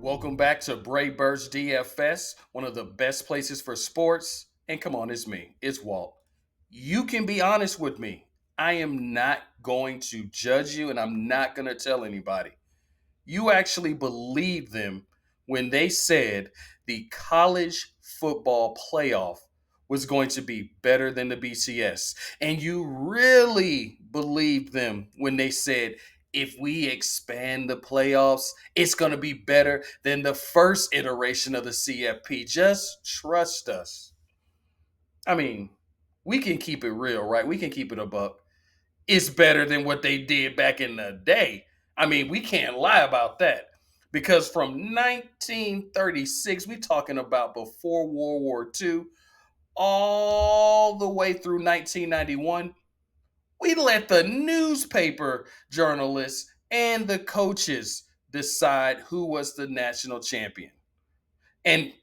Welcome back to bravesbirdsdfs, one of the best places for sports. And come on, it's me, it's Walt. You can be honest with me. I am not going to judge you and I'm not going to tell anybody. You actually believed them when they said the college football playoff was going to be better than the BCS. And you really believed them when they said if we expand the playoffs, it's going to be better than the first iteration of the CFP. Just trust us. I mean, we can keep it real, right? We can keep it a buck. It's better than what they did back in the day. I mean, we can't lie about that. Because from 1936, we talking about before World War II, all the way through 1991, we let the newspaper journalists and the coaches decide who was the national champion. And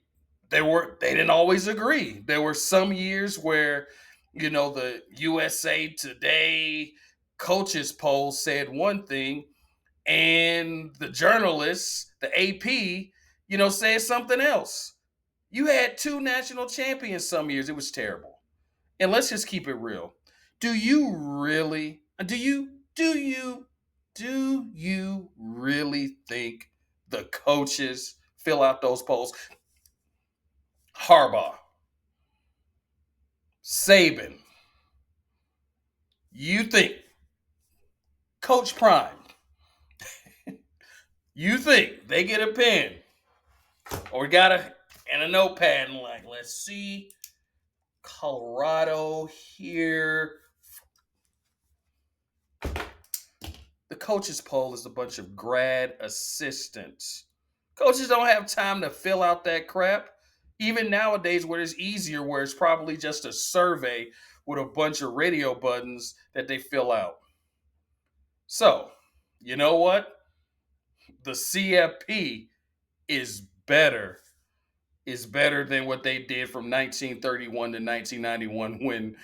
they didn't always agree. There were some years where, the USA Today coaches poll said one thing and the journalists, the AP, said something else. You had two national champions some years. It was terrible. And let's just keep it real. Do you really do you really think the coaches fill out those polls? Harbaugh, Saban, you think Coach Prime, you think they get a pen or got a notepad and like, let's see, Colorado here. The coaches poll is a bunch of grad assistants. Coaches don't have time to fill out that crap. Even nowadays, where it's easier, where it's probably just a survey with a bunch of radio buttons that they fill out. So, you know what? The CFP is better than what they did from 1931 to 1991 when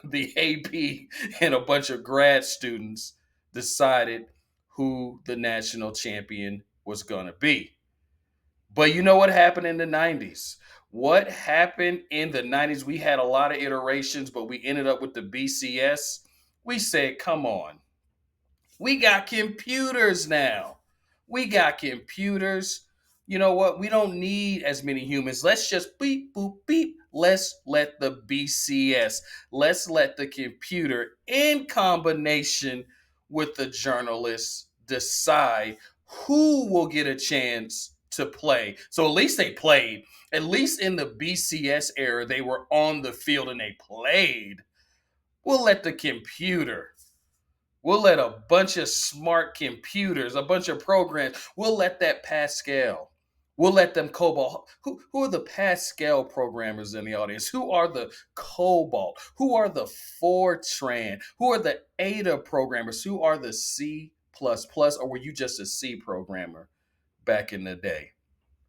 the AP and a bunch of grad students decided who the national champion was going to be. But you know what happened in the 90s? What happened in the 90s? We had a lot of iterations, but we ended up with the BCS. We said, come on. We got computers now. We got computers. You know what? We don't need as many humans. Let's just beep, boop, beep. Let's let the BCS, let's let the computer, in combination with the journalists, decide who will get a chance to play. So at least they played. At least in the BCS era, they were on the field and they played. We'll let the computer, we'll let a bunch of smart computers, a bunch of programs, we'll let that Pascal. We'll let them Cobalt. Who are the Pascal programmers in the audience? Who are the Cobalt? Who are the Fortran? Who are the Ada programmers? Who are the C++? Or were you just a C programmer back in the day?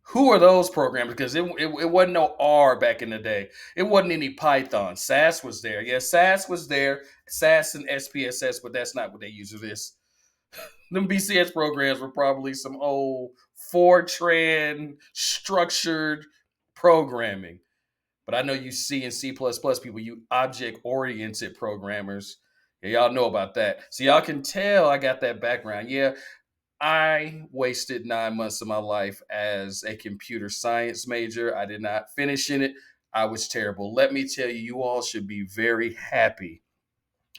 Who are those programmers? Because it wasn't no R back in the day. It wasn't any Python. SAS was there. Yeah, SAS was there. SAS and SPSS, but that's not what they use for this. Them BCS programs were probably some old Fortran structured programming. But I know you C and C++ people, you object oriented programmers. Yeah, y'all know about that. So y'all can tell I got that background. Yeah, I wasted 9 months of my life as a computer science major. I did not finish in it. I was terrible. Let me tell you, you all should be very happy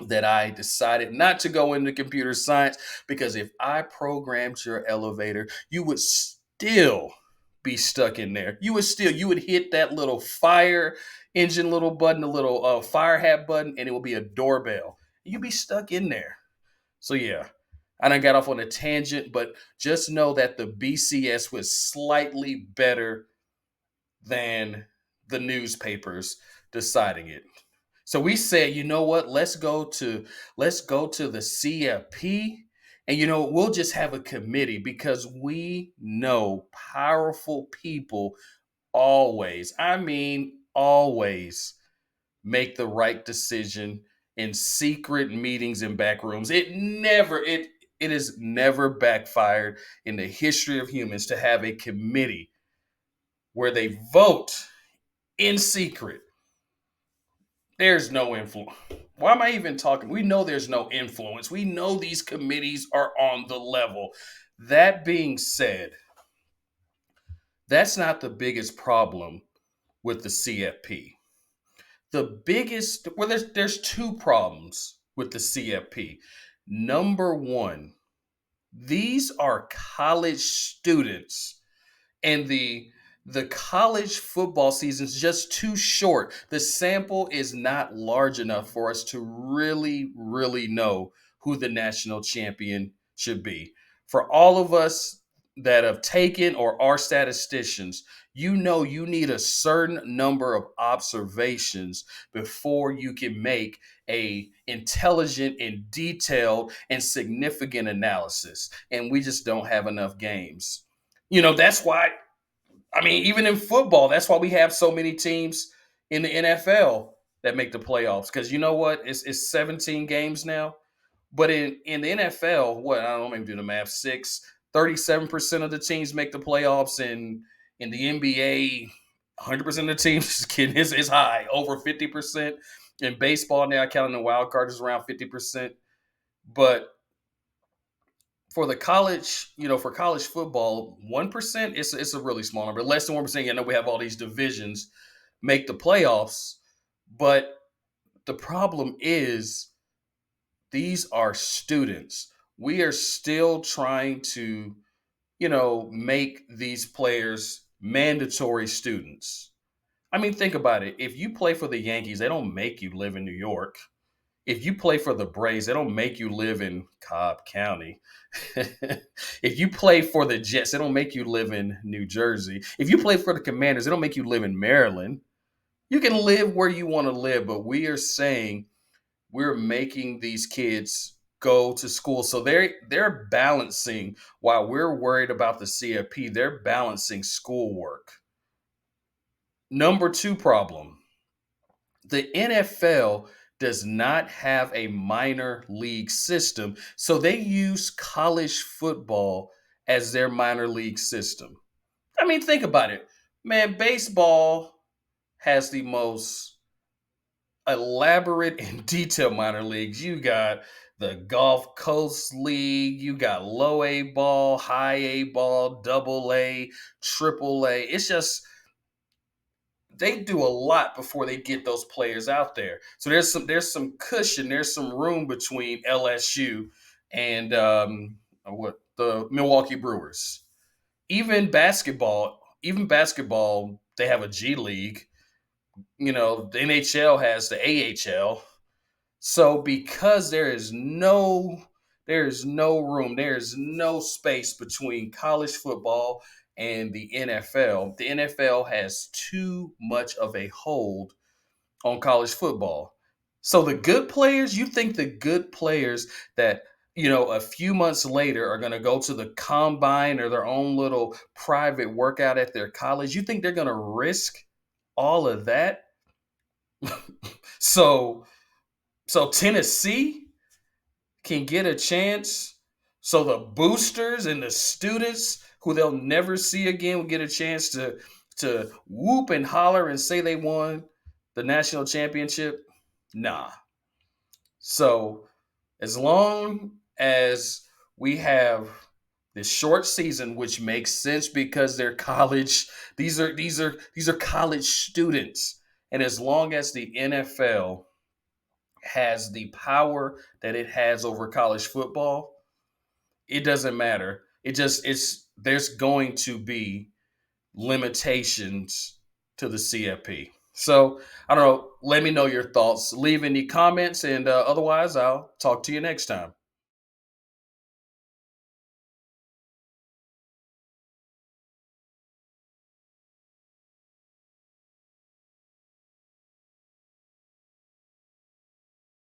that I decided not to go into computer science, because if I programmed your elevator, you would still be stuck in there. You would hit that little fire engine little button, the little fire hat button, and it will be a doorbell. You'd be stuck in there. So yeah, I done got off on a tangent, but just know that the BCS was slightly better than the newspapers deciding it. So we said, you know what? Let's go to the CFP, and we'll just have a committee, because we know powerful people always, I mean always, make the right decision in secret meetings in back rooms. It never it It has never backfired in the history of humans to have a committee where they vote in secret. There's no influence. Why am I even talking? We know there's no influence. We know these committees are on the level. That being said, that's not the biggest problem with the CFP. The biggest, well, there's two problems with the CFP. Number one, these are college students, and the college football season is just too short. The sample is not large enough for us to really know who the national champion should be. For all of us that have taken or are statisticians, you know you need a certain number of observations before you can make a intelligent and detailed and significant analysis, and we just don't have enough games. That's why, I mean, even in football, that's why we have so many teams in the NFL that make the playoffs. Because you know what? It's 17 games now. But in the NFL, what, I don't know, maybe do the math, 37% of the teams make the playoffs. And in the NBA, 100% of the teams, just kidding, is high, over 50%. In baseball now, counting the wild card, is around 50%. But for the college, for college football, 1%, it's a really small number. Less than 1%. I know we have all these divisions make the playoffs, but the problem is these are students. We are still trying to, make these players mandatory students. I mean, think about it. If you play for the Yankees, they don't make you live in New York. If you play for the Braves, they don't make you live in Cobb County. If you play for the Jets, they don't make you live in New Jersey. If you play for the Commanders, they don't make you live in Maryland. You can live where you want to live, but we are saying we're making these kids go to school. So they're balancing, while we're worried about the CFP, they're balancing schoolwork. Number two problem, the NFL does not have a minor league system. So they use college football as their minor league system. I mean, think about it. Man, baseball has the most elaborate and detailed minor leagues. You got the Gulf Coast League, you got low A ball, high A ball, double A, triple A. It's just, they do a lot before they get those players out there. So there's some cushion, there's some room between LSU and what the Milwaukee Brewers. Even basketball, they have a G League. The NHL has the AHL. So because there is no room, there is no space between college football and the NFL. The NFL has too much of a hold on college football. So the good players, you think the good players that a few months later are going to go to the combine or their own little private workout at their college, you think they're going to risk all of that? So so Tennessee can get a chance. So the boosters and the students who they'll never see again will get a chance to whoop and holler and say they won the national championship. Nah. So as long as we have this short season, which makes sense because they're college, these are college students, and as long as the NFL has the power that it has over college football, it doesn't matter. It's there's going to be limitations to the CFP. So I don't know. Let me know your thoughts. Leave any comments, and otherwise, I'll talk to you next time.